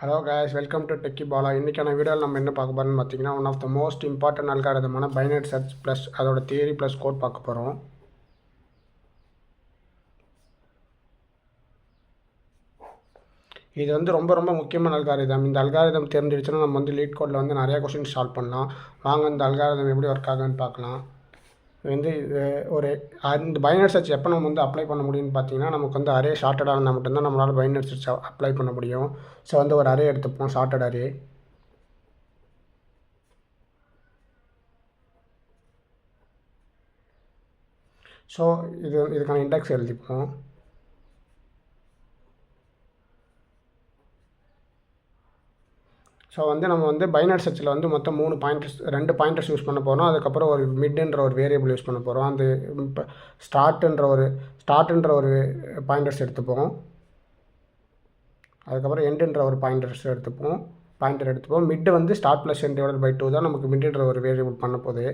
Hello guys, welcome to techie Bala. இன்றைக்கான வீடியோவில் நம்ம என்ன பார்க்க போகிறோம்னு பார்த்தீங்கன்னா, one of the most important அல்காரிதமான பைனரி சர்ச் ப்ளஸ் அதோட தியரி ப்ளஸ் கோட் பார்க்க போகிறோம். இது வந்து ரொம்ப ரொம்ப முக்கியமான அல்காரிதம். இந்த அல்காரிதம் தெரிஞ்சிடுச்சுன்னா நம்ம வந்து லீட் கோடில் வந்து நிறையா கொஸ்டின் சால்வ் பண்ணலாம். வாங்க இந்த அல்காரிதம் எப்படி ஒர்க் ஆகுதுன்னு பார்க்கலாம். வந்து ஒரு இந்த பைனரி சர்ச் எப்போ நம்ம வந்து அப்ளை பண்ண முடியும்னு பார்த்தீங்கன்னா, நமக்கு வந்து அரே ஷார்ட்டடாக இருந்தால் மட்டும்தான் நம்மளால் பைனரி சர்ச் அப்ளை பண்ண முடியும். ஸோ வந்து ஒரு அரே எடுத்துப்போம், ஷார்ட்டட் அரே. ஸோ இதுக்கான இண்டெக்ஸ் எழுதிப்போம். ஸோ வந்து நம்ம வந்து பைனரி சர்ச்சில் வந்து மொத்தம் 2 பாயிண்டர்ஸ் யூஸ் பண்ண போகிறோம். அதுக்கப்புறம் ஒரு மிட்ன்ற ஒரு வேரியபிள் யூஸ் பண்ண போகிறோம். அந்த இப்போ ஸ்டார்ட்டுன்ற ஒரு பாயிண்டர்ஸ் எடுத்துப்போம். அதுக்கப்புறம் எண்டுன்ற ஒரு பாயிண்டர் எடுத்துப்போம். மிட்டு வந்து start plus n divided by 2 தான் நமக்கு மிட்டுன்ற ஒரு வேரியபிள் பண்ண போகுது.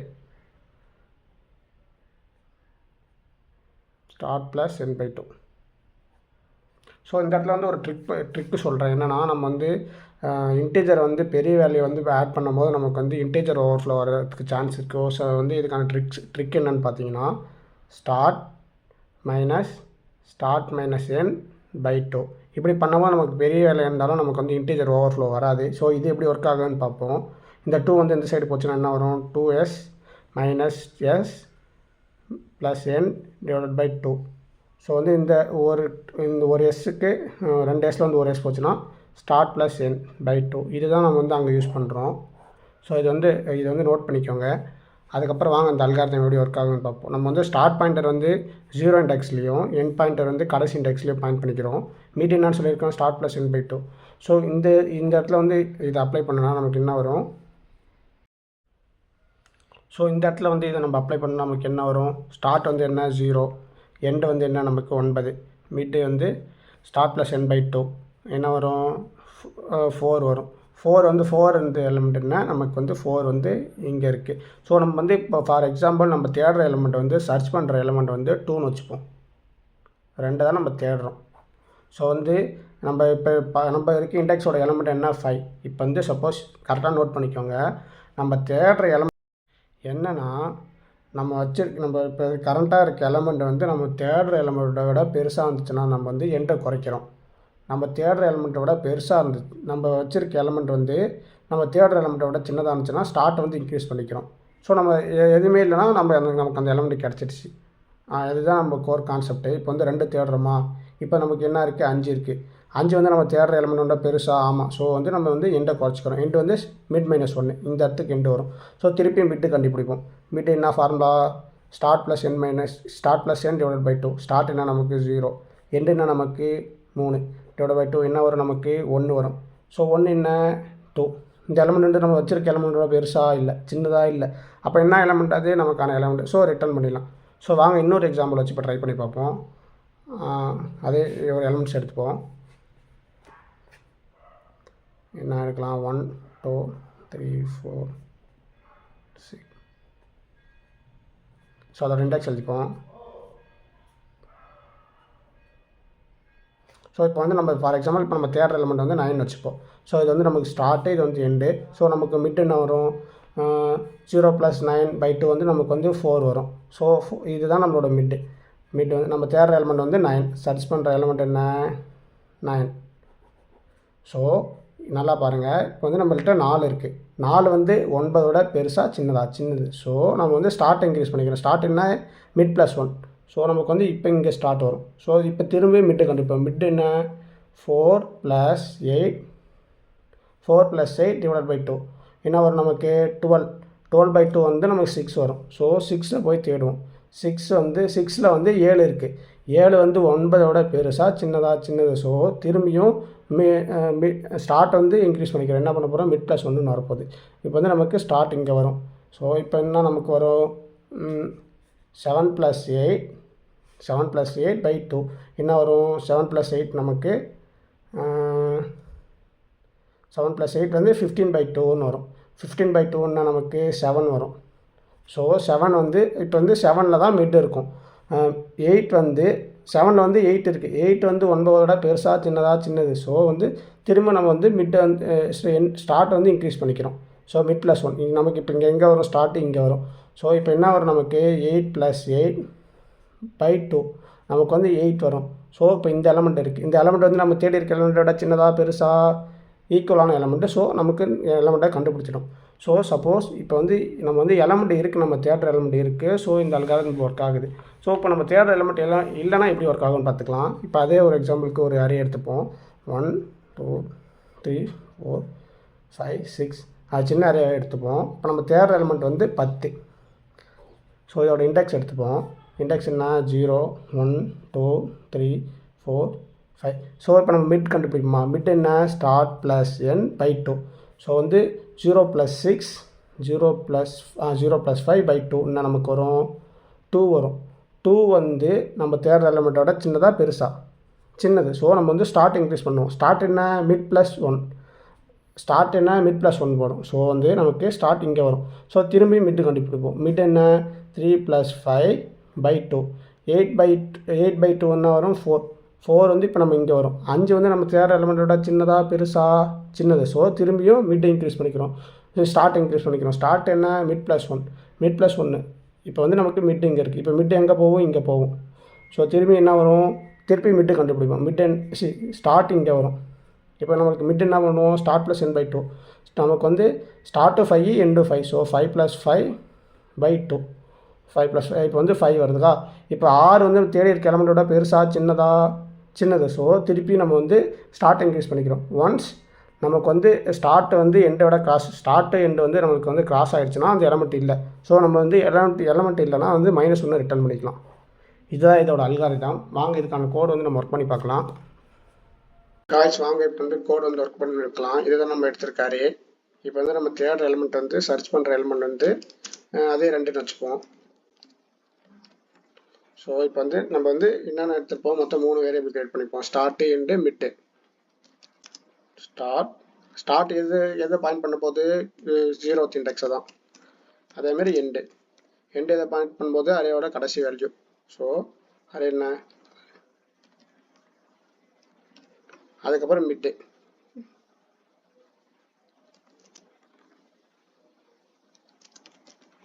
Start plus n by 2. So இந்த இடத்துல வந்து ஒரு ட்ரிக்கு சொல்கிறேன். என்னென்னா, நம்ம வந்து இன்டீஜர் வந்து பெரிய வேல்யூ வந்து ஆட் பண்ணும்போது நமக்கு வந்து இன்டீஜர் ஓவர்ஃப்ளோ வரதுக்கு சான்ஸ் இருக்குது. ஸோ வந்து இதுக்கான ட்ரிக் என்னென்னு பார்த்தீங்கன்னா, ஸ்டார்ட் மைனஸ் என் பை 2 இப்படி பண்ணும்போது நமக்கு பெரிய வேலை இருந்தாலும் நமக்கு வந்து இன்டீஜர் ஓவர்ஃப்ளோ வராது. ஸோ இது எப்படி ஒர்க் ஆகுதுன்னு பார்ப்போம். இந்த 2 வந்து இந்த சைடு போச்சுன்னா என்ன வரும்? 2s minus s plus n divided by 2. So வந்து இந்த ஒரு எஸ்ஸுக்கு 2 எஸ்ஸில் வந்து ஒரு எஸ் போச்சுன்னா ஸ்டார்ட் ப்ளஸ் என் பை 2 இதுதான் நம்ம வந்து அங்கே யூஸ் பண்ணுறோம். ஸோ இது வந்து நோட் பண்ணிக்கோங்க. அதுக்கப்புறம் வாங்க அந்த அல்காரிதம் எப்படி ஒர்க் ஆகுதுன்னு பார்ப்போம். நம்ம வந்து ஸ்டார்ட் பாயிண்டர் வந்து 0 இண்டெக்ஸ்லேயும் என் பாயிண்டர் வந்து கடைசி இண்டெக்ஸ்லேயும் பாயிண்ட் பண்ணிக்கிறோம். மீட் என்னன்னு சொல்லியிருக்கோம்? Start plus n by 2. So இந்த இடத்துல வந்து இதை அப்ளை பண்ணனா நமக்கு என்ன வரும்? ஸோ இந்த இடத்துல வந்து இதை நம்ம அப்ளை பண்ணால் நமக்கு என்ன வரும்? ஸ்டார்ட் வந்து என்ன? 0. எண்டு வந்து என்ன? நமக்கு 9. மிட்டு வந்து ஸ்டார்ட் ப்ளஸ் என் பை 2 என்ன வரும்? 4 வரும். 4 இந்த எலிமெண்ட் என்ன? நமக்கு வந்து 4 வந்து இங்கே இருக்குது. ஸோ நம்ம வந்து இப்போ ஃபார் எக்ஸாம்பிள் நம்ம தேடுற எலிமெண்ட் வந்து சர்ச் பண்ணுற எலிமெண்ட் வந்து 2ன்னு வச்சுப்போம். 2 தான் நம்ம தேடுறோம். ஸோ வந்து நம்ம இருக்க இண்டெக்ஸோட எலிமெண்ட் என்ன? 5. இப்போ வந்து சப்போஸ் கரெக்டாக நோட் பண்ணிக்கோங்க. நம்ம தேடுற எலிமெண்ட் என்னென்னா, நம்ம இப்போ கரண்ட்டாக இருக்க எலமெண்ட் வந்து நம்ம தேடுற எலமெண்ட்டை விட பெருசாக இருந்துச்சுன்னா நம்ம வந்து எண்டை குறைக்கிறோம். நம்ம தேடுற எலமெண்ட்டை விட பெருசாக இருந்துச்சு, நம்ம வச்சுருக்க எலமெண்ட் வந்து நம்ம தேடுற எலமெண்ட்டை விட சின்னதாக இருந்துச்சுன்னா ஸ்டார்ட்டை வந்து இன்க்ரீஸ் பண்ணிக்கிறோம். ஸோ நம்ம எதுவுமே இல்லைனா நமக்கு அந்த எலமெண்ட் கிடச்சிடுச்சு. இதுதான் நம்ம கோர் கான்செப்ட்டு. இப்போ வந்து 2 தேடுறோமா? இப்போ நமக்கு என்ன இருக்குது? 5 இருக்குது. 5 வந்து நம்ம தேடுற எலமெண்ட் வந்து பெருசாக. ஆமாம். ஸோ வந்து நம்ம வந்து எண்டை குறைச்சிக்கிறோம். எண்டு வந்து மிட் -1 இந்த இடத்துக்கு எண்டு வரும். ஸோ திருப்பியும் மிட்டு கண்டுபிடிப்போம். மிட்டு என்ன formula? Start plus n divided by 2. Start என்ன? நமக்கு 0. எண்டு என்ன? நமக்கு 3 டிவைடட் பை 2 என்ன வரும்? நமக்கு 1 வரும். ஸோ 1 என்ன? 2. இந்த எலமெண்ட் வந்து நம்ம வச்சுருக்க எலமெண்ட்டோட பெருசாக இல்லை, சின்னதாக இல்லை. அப்போ என்ன எலமெண்ட்? அது நமக்கான எலமெண்ட். ஸோ ரிட்டர்ன் பண்ணிடலாம். ஸோ வாங்க இன்னொரு எக்ஸாம்பிள் வச்சு இப்போ ட்ரை பண்ணி பார்ப்போம். அதே ஒரு எலமெண்ட்ஸ் எடுத்துப்போம். என்ன எடுக்கலாம்? 1 2 3 4 6. ஸோ அதோட இண்டெக்ஸ் எழுதிப்போம். ஸோ இப்போ வந்து நம்ம ஃபார் எக்ஸாம்பிள் இப்போ நம்ம தேடுற எலமெண்ட் வந்து 9 வச்சுப்போம். ஸோ இது வந்து நமக்கு ஸ்டார்ட்டு, இது வந்து எண்டு. ஸோ நமக்கு மிட் என்ன வரும்? 0 + 9 பை 2 வந்து நமக்கு வந்து 4 வரும். ஸோ இதுதான் நம்மளோட மிட் வந்து நம்ம தேடுற எலமெண்ட் வந்து 9. சர்ச் பண்ணுற எலமெண்ட் என்ன? 9. ஸோ நல்லா பாருங்கள். இப்போ வந்து நம்மள்கிட்ட 4 இருக்குது. 4 வந்து 9 பெருசாக சின்னது. ஸோ நம்ம வந்து ஸ்டார்ட் இன்க்ரீஸ் பண்ணிக்கிறோம். ஸ்டார்ட் என்ன? மிட் +1. ஸோ நமக்கு வந்து இப்போ இங்கே ஸ்டார்ட் வரும். ஸோ இப்போ திரும்பி மிட்டு கண்டுபிடிப்போம். மிட் என்ன? 4 + 8 டிவைடட் பை 2 என்ன வரும்? நமக்கு 12 பை 2 வந்து நமக்கு 6 வரும். ஸோ 6 போய் தேடுவோம். 6ல் வந்து 7 இருக்குது. 7 வந்து 9 பெருசாக சின்னது. ஸோ திரும்பியும் ஸ்டார்ட் வந்து இன்க்ரீஸ் பண்ணிக்கிறோம். என்ன பண்ண போகிறோம்? மிட் +1 வரப்போகுது. இப்போ வந்து நமக்கு ஸ்டார்ட் இங்கே வரும். ஸோ இப்போ என்ன நமக்கு வரும்? 7 + 8 பை 2 என்ன வரும்? 7 + 8 நமக்கு 7 + 8 வந்து 15 பை 2ன்னு வரும். 15 பை 2ன்னா நமக்கு 7 வரும். ஸோ 7 வந்து இப்போ வந்து 7ல் தான் மிட் இருக்கும். 8 வந்து 7 வந்து 8 இருக்குது. 8 வந்து 9 பெருசா சின்னது. ஸோ வந்து திரும்ப நம்ம வந்து மிட் வந்து ஸ்டார்ட் வந்து இன்க்ரீஸ் பண்ணிக்கிறோம். ஸோ மிட் ப்ளஸ் 1 நமக்கு இப்போ இங்கே எங்கே வரும், ஸ்டார்ட் இங்கே வரும். ஸோ இப்போ என்ன வரும் நமக்கு 8 + 8/2 நமக்கு வந்து 8 வரும். ஸோ இப்போ இந்த எலமெண்ட் இருக்குது. இந்த எலமெண்ட் வந்து நம்ம தேடி இருக்க எலமெண்ட்டோட சின்னதாக பெருசா ஈக்குவலான எலமெண்ட்டு. ஸோ நமக்கு எலமெண்ட்டை கண்டுபிடிச்சிடும். ஸோ சப்போஸ் இப்போ வந்து நம்ம வந்து எலமெண்ட் இருக்குது, நம்ம தேடுற எலமெண்ட் இருக்குது. ஸோ இந்த அல்காரிதம் ஒர்க் ஆகுது. ஸோ இப்போ நம்ம தேடுற எலமெண்ட் எல்லாம் இல்லைனா எப்படி ஒர்க் ஆகும்னு பார்த்துக்கலாம். இப்போ அதே ஒரு எக்ஸாம்பிளுக்கு ஒரு அரே எடுத்துப்போம். 1 2 3 4 5 6 அது சின்ன அரே எடுத்துப்போம். இப்போ நம்ம தேடுற எலமெண்ட் வந்து 10. ஸோ இதோட இண்டெக்ஸ் எடுத்துப்போம். இண்டெக்ஸ் என்ன 0 1 2 3 4 5. ஸோ இப்போ நம்ம மிட் கண்டுபிடிப்போமா. மிட் என்ன ஸ்டார்ட் ப்ளஸ் n/2. ஸோ வந்து 0 + 6 0 + 5/2 இன்னும் நமக்கு வரும் 2 வரும். 2 வந்து நம்ம தேடுற எலமெண்ட்டோட சின்னதாக பெருசா சின்னது. ஸோ நம்ம வந்து ஸ்டார்ட் இன்க்ரீஸ் பண்ணுவோம். ஸ்டார்ட் என்ன மிட் + 1. ஸ்டார்ட் என்ன மிட் + 1 வரும். ஸோ வந்து நமக்கு ஸ்டார்ட் இங்கே வரும். ஸோ திரும்பி மிட்டு கண்டுபிடிப்போம். மிட் என்ன 3 + 5/2. 8/2 என்ன வரும் 4. 4 வந்து இப்போ நம்ம இங்கே வரும். 5 வந்து நம்ம தேடுற எலமெண்ட்டோட சின்னதாக பெருசா சின்னது. ஸோ திரும்பியும் மிட் இன்க்ரீஸ் பண்ணிக்கிறோம். ஸ்டார்ட் இன்க்ரீஸ் பண்ணிக்கிறோம். ஸ்டார்ட் என்ன மிட் + 1. மிட் + 1 இப்போ வந்து நமக்கு மிட் இங்கே இருக்குது. இப்போ மிட் எங்கே போகும், இங்கே போகும். ஸோ திரும்பி என்ன வரும், திருப்பி மிட்டு கண்டுபிடிப்போம். ஸ்டார்ட் இங்கே வரும். இப்போ நமக்கு மிட் என்ன பண்ணுவோம், ஸ்டார்ட் + n/2. நமக்கு வந்து ஸ்டார்ட்டு 5 எண்டு 5. ஸோ 5 + 5/2 5 + 5 இப்போ வந்து 5 வருதுக்கா. இப்போ 6 வந்து தேடி இருக்க எலமெண்ட்டோட பெருசா சின்னது. ஸோ திருப்பி நம்ம வந்து ஸ்டார்ட் இன்க்ரீஸ் பண்ணிக்கிறோம். ஒன்ஸ் நமக்கு வந்து ஸ்டார்ட் வந்து எண்டோட ஸ்டார்ட்டு எண்டு வந்து நமக்கு வந்து கிராஸ் ஆகிடுச்சுன்னா அந்த எலமெண்ட் இல்லை. ஸோ நம்ம வந்து எலமெண்ட் இல்லைனா வந்து -1 ரிட்டர்ன் பண்ணிக்கலாம். இதுதான் இதோட அல்காரிதம். வாங்க இதுக்கான கோடு வந்து நம்ம ஒர்க் பண்ணி பார்க்கலாம். வாங்க இப்போ வந்து கோடு வந்து ஒர்க் பண்ணி இருக்கலாம். இதுதான் நம்ம எடுத்திருக்காரு. இப்போ வந்து நம்ம தேடுற எலமெண்ட் வந்து சர்ச் பண்ணுற எலமெண்ட் வந்து அதே 2ன்னு வச்சுப்போம். ஸோ இப்போ வந்து நம்ம வந்து என்னென்ன எடுத்துருப்போம், மொத்தம் 3 வேரியபிள் கிரியேட் பண்ணிப்போம். Start end Mittu. ஸ்டார்ட் எதை பாயிண்ட் பண்ண போது 0th இண்டெக்ஸை தான். அதேமாதிரி எண்டு எதை பாயிண்ட் பண்ணும்போது அரேயோட கடைசி வேல்யூ. ஸோ அரே என்ன, அதுக்கப்புறம் மிட்டு.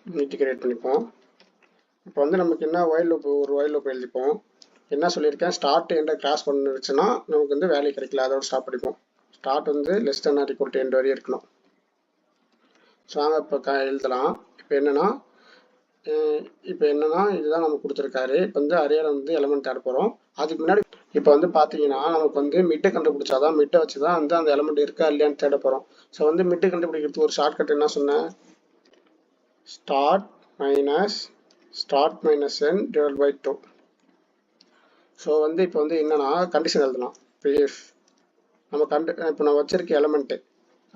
மிட்டு கிரியேட் பண்ணிப்போம். இப்போ வந்து நமக்கு என்ன ஒரு ஒயில் லூப் எழுதிப்போம். என்ன சொல்லியிருக்கேன், ஸ்டார்ட் எண்டை கிராஸ் பண்ணிருச்சுன்னா நமக்கு வந்து வேல்யூ கிடைக்கல, அதோட ஸ்டாப் பண்ணிப்போம். ஸ்டார்ட் வந்து <= end வரையும் இருக்கணும். ஸோ நாங்கள் இப்போ எழுதலாம். இப்போ என்னன்னா இதுதான் நமக்கு கொடுத்துருக்காரு. இப்போ வந்து அரேல வந்து எலமெண்ட் ஆட் போகிறோம். அதுக்கு முன்னாடி இப்போ வந்து பார்த்தீங்கன்னா நமக்கு வந்து மிட்டை கண்டுபிடிச்சாதான், மிட்டை வச்சு தான் வந்து அந்த எலமெண்ட் இருக்கா இல்லையான்னு தேட போகிறோம். ஸோ வந்து மிட்டை கண்டுபிடிக்கிறதுக்கு ஒரு ஷார்ட்கட் என்ன சொன்னேன், ஸ்டார்ட் -n/2. ஸோ வந்து இப்போ வந்து என்னன்னா கண்டிஷன் எழுதலாம். இப்போ நம்ம வச்சிருக்க எலமெண்ட்டு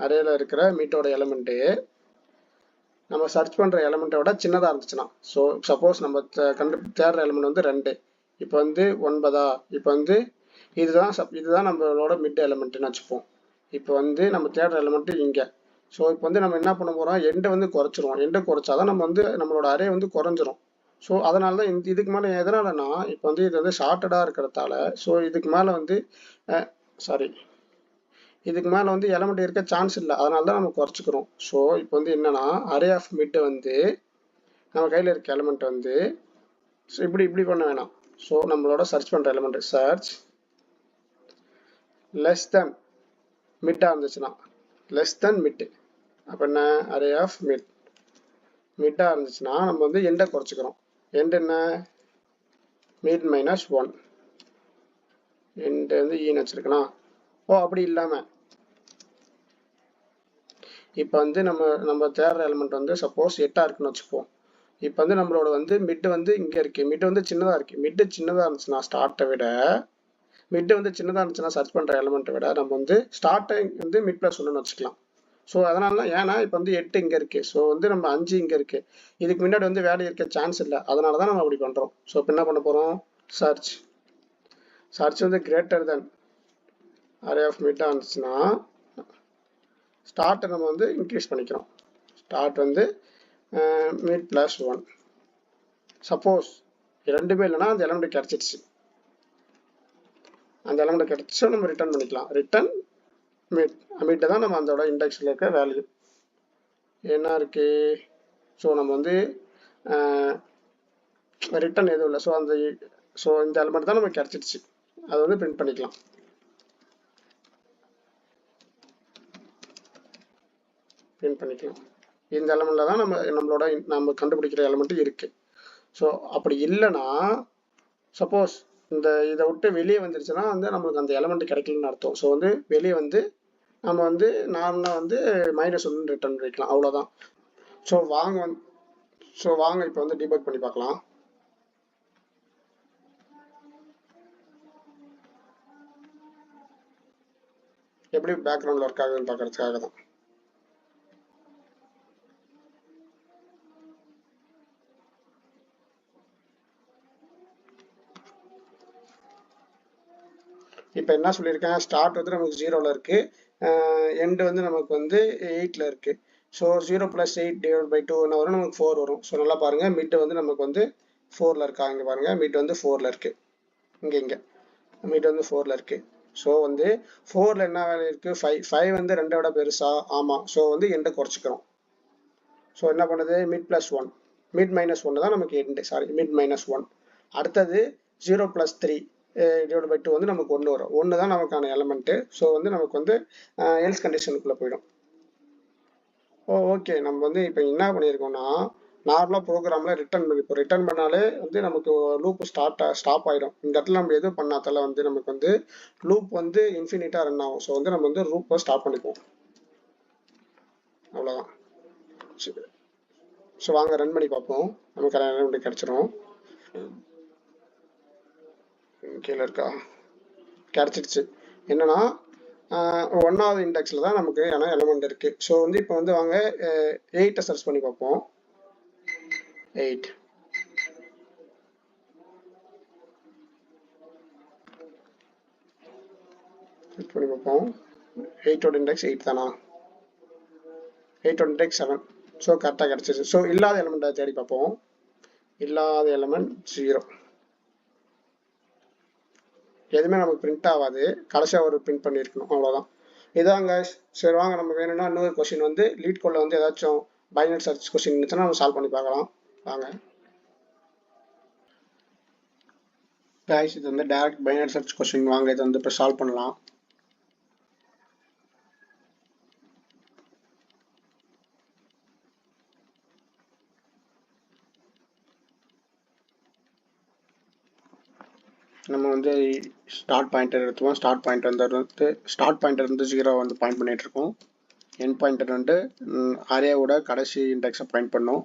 அரேல இருக்கிற மீட்டோட எலமெண்ட்டு நம்ம சர்ச் பண்ணுற எலமெண்ட்டோட சின்னதாக இருந்துச்சுன்னா, ஸோ சப்போஸ் நம்ம தேடுற எலமெண்ட் வந்து 2, இப்போ வந்து 9. இப்போ வந்து இதுதான் நம்மளோட மிட் எலமெண்ட்டுன்னு வச்சுப்போம். இப்போ வந்து நம்ம தேடுற எலமெண்ட்டு இங்கே. ஸோ இப்போ வந்து நம்ம என்ன பண்ண போகிறோம், எண்டை வந்து குறைச்சிருவோம். எண்டை குறைச்சாதான் நம்ம வந்து நம்மளோட அரே வந்து குறைஞ்சிரும். ஸோ அதனால தான் இதுக்கு மேலே எதனாலனா, இப்போ வந்து இது வந்து ஷார்ட்டடாக இருக்கிறதால, ஸோ இதுக்கு மேலே வந்து இதுக்கு மேலே வந்து எலமெண்ட் இருக்க சான்ஸ் இல்லை. அதனால தான் நம்ம குறைச்சிக்கிறோம். ஸோ இப்போ வந்து என்னன்னா அரே ஆஃப் மிட் வந்து நம்ம கையில் இருக்க எலமெண்ட் வந்து இப்படி பண்ண வேணாம். ஸோ நம்மளோட சர்ச் பண்ணுற எலமெண்ட் சர்ச் << மிட்டாக இருந்துச்சுன்னா மிட். அப்போ என்ன அரே ஆஃப் மிட்டாக இருந்துச்சுன்னா நம்ம வந்து எண்டை குறைச்சிக்கிறோம். எண்ட் என்ன மிட் -1. எண்ட் வந்து ஈன்னு வச்சிருக்கணும். அப்படி இல்லாமல் இப்போ வந்து நம்ம தேடுற எலமெண்ட் வந்து சப்போஸ் 8 இருக்குன்னு வச்சுப்போம். இப்போ வந்து நம்மளோட வந்து மிட்டு வந்து இங்கே இருக்கு. மிட்டு வந்து சின்னதாக இருக்கு. மிட்டு சின்னதாக இருந்துச்சுன்னா ஸ்டார்ட்டை விட மிட்டு வந்து சின்னதாக இருந்துச்சுன்னா சர்ச் பண்ணுற எலமெண்ட்டை விட நம்ம வந்து ஸ்டார்ட்டை வந்து மிட் +1 வச்சுக்கலாம். ஸோ அதனால தான், ஏன்னா இப்போ வந்து 8 இங்கே இருக்கு. ஸோ வந்து நம்ம 5 இங்கே இருக்கு. இதுக்கு முன்னாடி வந்து வேல்யூ இருக்க சான்ஸ் இல்லை. அதனால தான் நம்ம அப்படி பண்ணுறோம். ஸோ இப்போ என்ன பண்ண போகிறோம், சர்ச் வந்து greater அரே ஆஃப் மிட்டாக இருந்துச்சுன்னா ஸ்டார்ட்டை நம்ம வந்து இன்க்ரீஸ் பண்ணிக்கிறோம். ஸ்டார்ட் வந்து மிட் +1. சப்போஸ் ரெண்டுமே இல்லைன்னா அந்த எலமெண்ட் கிடச்சிடுச்சு. அந்த எலமெண்ட் கிடைச்சா நம்ம ரிட்டர்ன் பண்ணிக்கலாம். ரிட்டர்ன் மிட் தான் நம்ம அதோட இண்டெக்ஸில் இருக்க வேல்யூ என்ன இருக்கு. ஸோ நம்ம வந்து ரிட்டர்ன் எதுவும் இல்லை. ஸோ இந்த எலமெண்ட் தான் நமக்கு கிடைச்சிடுச்சு. அதை வந்து பிரிண்ட் பண்ணிக்கலாம். இந்த எலமெண்ட்ல தான் நம்ம கண்டுபிடிக்கிற எலமெண்ட் இருக்கு. ஸோ அப்படி இல்லைன்னா சப்போஸ் இதை விட்டு வெளியே வந்துருச்சுன்னா வந்து நம்மளுக்கு அந்த எலமெண்ட் கிடைக்கலன்னு அர்த்தம். ஸோ வந்து வெளியே வந்து நம்ம வந்து நார்மலாக வந்து -1 ரிட்டர்ன் பண்ணிக்கலாம், அவ்வளோதான். ஸோ வாங்க இப்போ வந்து டீபக் பண்ணி பார்க்கலாம். எப்படி பேக்ரவுண்டில் ஒர்க் ஆகுதுன்னு பார்க்கறதுக்காக தான். இப்போ என்ன சொல்லியிருக்கேன், ஸ்டார்ட் வந்து நமக்கு 0ல் இருக்குது, எண்டு வந்து நமக்கு வந்து 8ல் இருக்குது. ஸோ 0 + 8/2 என்ன வரும், நமக்கு 4 வரும். ஸோ நல்லா பாருங்கள், மிட் வந்து நமக்கு வந்து 4ல் இருக்கா, இங்கே பாருங்கள் மிட் வந்து 4ல் இருக்குது. இங்கே மிட் வந்து 4ல் இருக்குது. ஸோ வந்து 4ல் என்ன வேல்யூ இருக்குது, 5 வந்து 2 விட பெருசா, ஆமாம். ஸோ வந்து எண்டை குறைச்சிக்கிறோம். ஸோ என்ன பண்ணுது, மிட் +1, மிட் -1 தான் நமக்கு எண்டு, சாரி மிட் -1. அடுத்தது 0 + 3/2 வந்து நமக்கு 1 வரும். 1 தான் நமக்கான எலமெண்ட்டு. ஸோ வந்து நமக்கு வந்து எல்ஸ் கண்டிஷனுக்குள்ளே போயிடும். ஓகே, நம்ம வந்து இப்போ என்ன பண்ணியிருக்கோம்னா, நார்மலாக ப்ரோக்ராமில் ரிட்டர்ன் பண்ணாலே வந்து நமக்கு லூப் ஸ்டாப் ஆகிடும். இந்த இடத்துல நம்ம எதுவும் பண்ணாதால வந்து நமக்கு வந்து லூப் வந்து இன்ஃபினிட்டாக ரன் ஆகும். ஸோ வந்து நம்ம வந்து லூப்பை ஸ்டாப் பண்ணிக்குவோம், அவ்வளோதான். ஸோ வாங்க ரன் பண்ணி பார்ப்போம், நமக்கு எலமெண்ட் கிடச்சிரும். கீழே இருக்கா, கிடச்சிடுச்சு. என்னன்னா 1வது இண்டெக்ஸில் தான் நமக்கு எலமெண்ட் இருக்குது. ஸோ வந்து இப்போ வந்து வாங்க 8 சர்ச் பண்ணி பார்ப்போம். 8 சர்ச் பண்ணி பார்ப்போம். 8ஓட இண்டெக்ஸ் 8 தானா, 8ஓட இண்டெக்ஸ் 7. ஸோ கரெக்டாக கிடச்சிச்சு. ஸோ இல்லாத எலமெண்ட்டை தேடி பார்ப்போம். இல்லாத எலமெண்ட் 0, எதுவுமே நமக்கு பிரிண்ட் ஆகாது. கடைசியாக ஒரு பிரிண்ட் பண்ணியிருக்கணும், அவ்வளோதான். இதாங்க. சரி வாங்க, நம்ம வேணும்னா இன்னொரு கொஸ்டின் வந்து லீட் கோடில் வந்து ஏதாச்சும் பைனரி சர்ச் கொஸ்டின் இருந்துச்சுன்னா நம்ம சால்வ் பண்ணி பார்க்கலாம். வாங்க கைஸ், இது வந்து டைரக்ட் பைனரி சர்ச் கொஸ்டின். வாங்க இதை வந்து இப்போ சால்வ் பண்ணலாம். நம்ம வந்து ஸ்டார்ட் பாயிண்டர் எடுத்துவோம். ஸ்டார்ட் பாயிண்டர் வந்து 0 வந்து பாயிண்ட் பண்ணிட்டு இருக்கோம். எண்ட் பாயிண்டர் வந்து அரேவோட கடைசி இண்டெக்ஸை பாயிண்ட் பண்ணும்.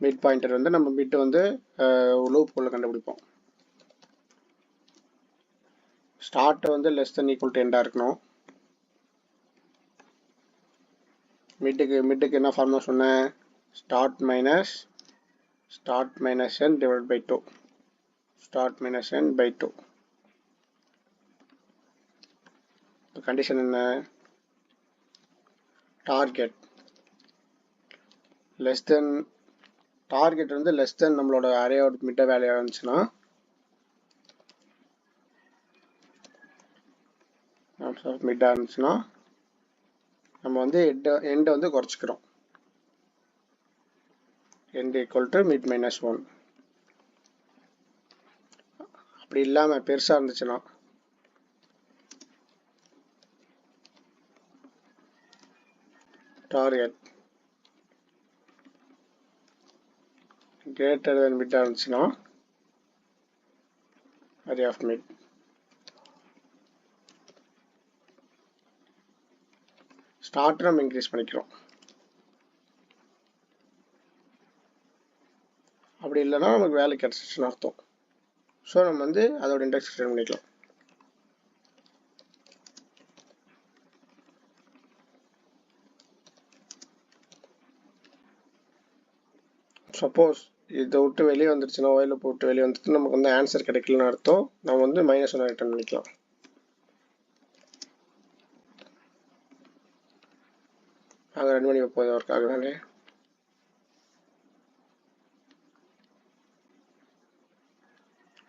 மிட் பாயிண்டர் வந்து நம்ம மிட் வந்து லூப் உள்ள கண்டுபிடிப்போம். ஸ்டார்ட் வந்து <= எண்டாக இருக்கணும். மிட்டுக்கு என்ன ஃபார்முலா சொன்னேன், start minus n/2. Start minus n/2. Condition என்ன, டார்கெட் வந்து லெஸ் தென் நம்மளோட அரேயோட மிட்ட வேல்யூ இருந்துச்சுன்னா மிட்டாக இருந்துச்சுன்னா நம்ம வந்து எண்டை வந்து குறைச்சிக்கிறோம். end = mid -1. அப்படி இல்லாமல் பெருசாக இருந்துச்சுன்னா டார்கெட் கிரேட்டர் தென் மிட்டாக இருந்துச்சுன்னா அரே ஆஃப் மிட். ஸ்டார்ட் நம்ம இன்க்ரீஸ் பண்ணிக்கிறோம். அப்படி இல்லைன்னா நமக்கு வேலை கிடச்சிச்சுன்னு அர்த்தம். ஸோ நம்ம வந்து அதோட இண்டெக்ஸ் ரிட்டர்ன் பண்ணிக்கலாம். சப்போஸ் இதை விட்டு வெளியே வந்துருச்சுன்னா, ஒயில போட்டு வெளியே வந்துட்டு நமக்கு வந்து ஆன்சர் கிடைக்கலன்னு அர்த்தம். நம்ம வந்து -1 ரிட்டர்ன் பண்ணிக்கலாம். நாங்கள் ரன் பண்ணி வைப்போம், ஒர்க் ஆகுதானே.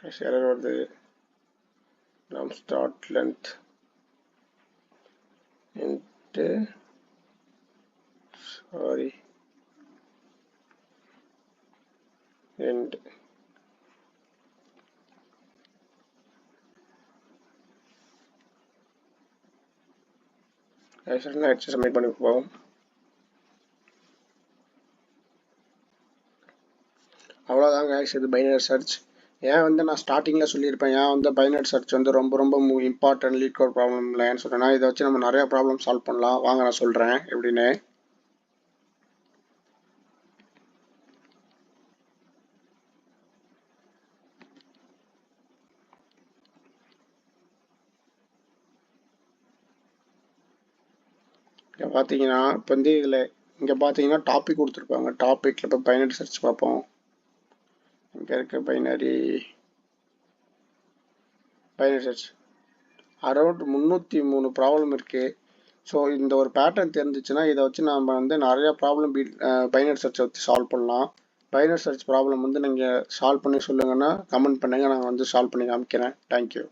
எரர் வருது. நாம் start length into end. Submit பண்ணி போவோம். அவ்வளோதாங்க ஆக்ஸ் இது பைனரி சர்ச். ஏன் வந்து நான் ஸ்டார்டிங்கில் சொல்லியிருப்பேன், ஏன் வந்து பைனரி சர்ச் வந்து ரொம்ப ரொம்ப இம்பார்ட்டன்ட் லீட் கோட் ப்ராப்ளம் இல்லைன்னு சொல்கிறேன்னா, இதை வச்சு நம்ம நிறையா ப்ராப்ளம் சால்வ் பண்ணலாம். வாங்க நான் சொல்கிறேன் எப்படின்னு. இங்கே பார்த்தீங்கன்னா இப்போ வந்து இதில் இங்கே பார்த்தீங்கன்னா டாபிக் கொடுத்துருப்பாங்க. டாப்பிக்கில் இப்போ பைனரி சர்ச் பார்ப்போம். இங்கே இருக்க பைனரி சர்ச் அரௌண்ட் 303 ப்ராப்ளம் இருக்குது. ஸோ இந்த ஒரு பேட்டர்ன் தெரிஞ்சிச்சுன்னா இதை வச்சு நம்ம வந்து நிறையா ப்ராப்ளம் பைனரி சர்ச்சை வச்சு சால்வ் பண்ணலாம். பைனரி சர்ச் ப்ராப்ளம் வந்து நீங்கள் சால்வ் பண்ணி சொல்லுங்கன்னா கமெண்ட் பண்ணுங்கள், நான் வந்து சால்வ் பண்ணி காமிக்கிறேன். தேங்க்யூ.